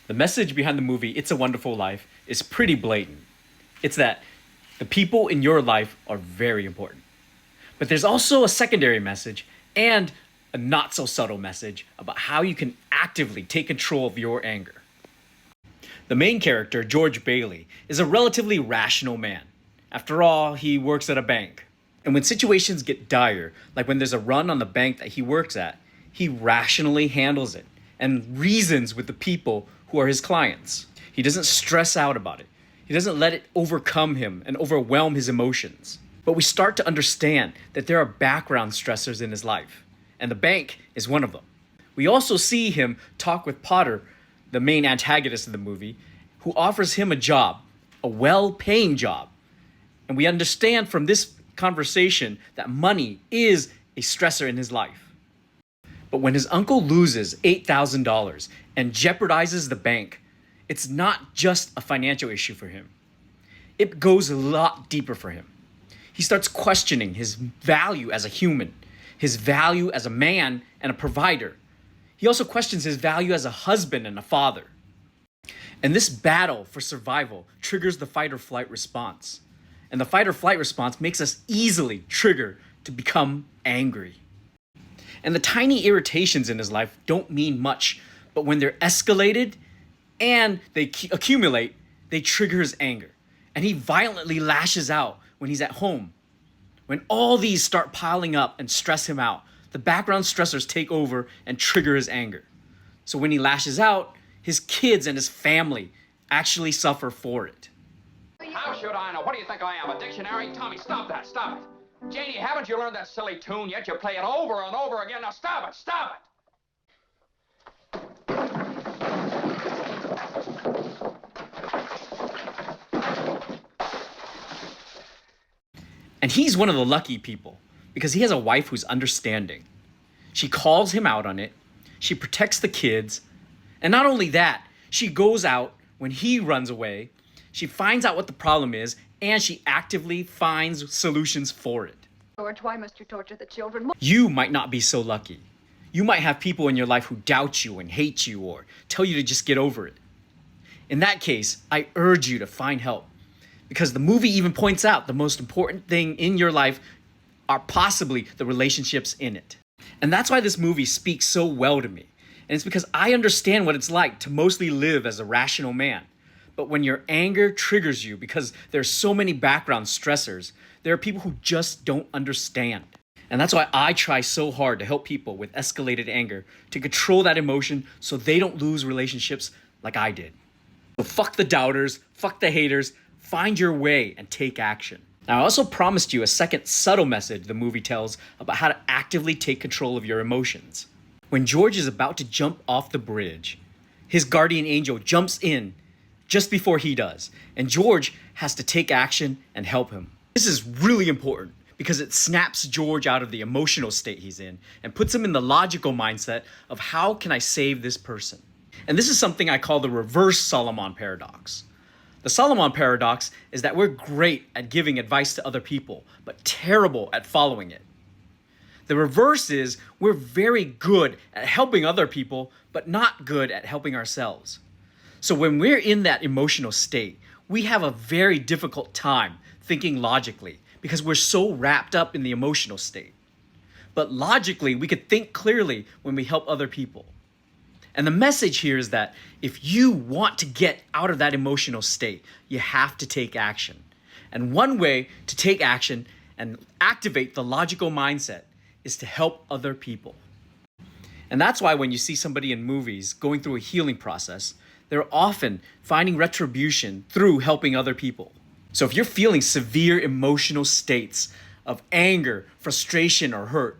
The message behind the movie It's a Wonderful Life is pretty blatant. It's that the people in your life are very important. But there's also a secondary message and a not so subtle message about how you can actively take control of your anger. The main character, George Bailey, is a relatively rational man. After all, he works at a bank. And when situations get dire, like when there's a run on the bank that he works at, he rationally handles it and reasons with the people who are his clients. He doesn't stress out about it. He doesn't let it overcome him and overwhelm his emotions. But we start to understand that there are background stressors in his life, and the bank is one of them. We also see him talk with Potter, the main antagonist of the movie, who offers him a job, a well-paying job. And we understand from this conversation that money is a stressor in his life. But when his uncle loses $8,000 and jeopardizes the bank, it's not just a financial issue for him. It goes a lot deeper for him. He starts questioning his value as a human, his value as a man and a provider. He also questions his value as a husband and a father. And this battle for survival triggers the fight or flight response. And the fight or flight response makes us easily trigger to become angry. And the tiny irritations in his life don't mean much, but when they're escalated and they accumulate, they trigger his anger. And he violently lashes out when he's at home. When all these start piling up and stress him out, the background stressors take over and trigger his anger. So when he lashes out, his kids and his family actually suffer for it. How should I know? What do you think I am, a dictionary? Tommy, stop that, stop it. Janie, haven't you learned that silly tune yet? You play it over and over again. Now stop it, stop it. And he's one of the lucky people because he has a wife who's understanding. She calls him out on it. She protects the kids. And not only that, she goes out when he runs away. She finds out what the problem is, and she actively finds solutions for it. George, why must you torture the children? You might not be so lucky. You might have people in your life who doubt you and hate you or tell you to just get over it. In that case, I urge you to find help. Because the movie even points out the most important thing in your life are possibly the relationships in it. And that's why this movie speaks so well to me. And it's because I understand what it's like to mostly live as a rational man. But when your anger triggers you because there's so many background stressors, there are people who just don't understand. And that's why I try so hard to help people with escalated anger to control that emotion so they don't lose relationships like I did. So fuck the doubters, fuck the haters, find your way and take action. Now, I also promised you a second subtle message the movie tells about how to actively take control of your emotions. When George is about to jump off the bridge, his guardian angel jumps in just before he does, and George has to take action and help him. This is really important because it snaps George out of the emotional state he's in and puts him in the logical mindset of how can I save this person? And this is something I call the reverse Solomon paradox. The Solomon paradox is that we're great at giving advice to other people, but terrible at following it. The reverse is we're very good at helping other people, but not good at helping ourselves. So when we're in that emotional state, we have a very difficult time thinking logically because we're so wrapped up in the emotional state. But logically, we could think clearly when we help other people. And the message here is that if you want to get out of that emotional state, you have to take action. And one way to take action and activate the logical mindset is to help other people. And that's why when you see somebody in movies going through a healing process, they're often finding retribution through helping other people. So if you're feeling severe emotional states of anger, frustration, or hurt,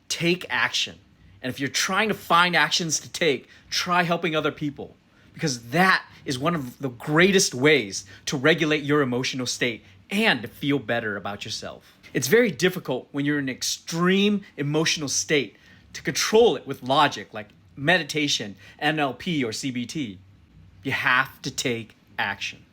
take action. And if you're trying to find actions to take, try helping other people. Because that is one of the greatest ways to regulate your emotional state and to feel better about yourself. It's very difficult when you're in an extreme emotional state to control it with logic like meditation, NLP, or CBT. You have to take action.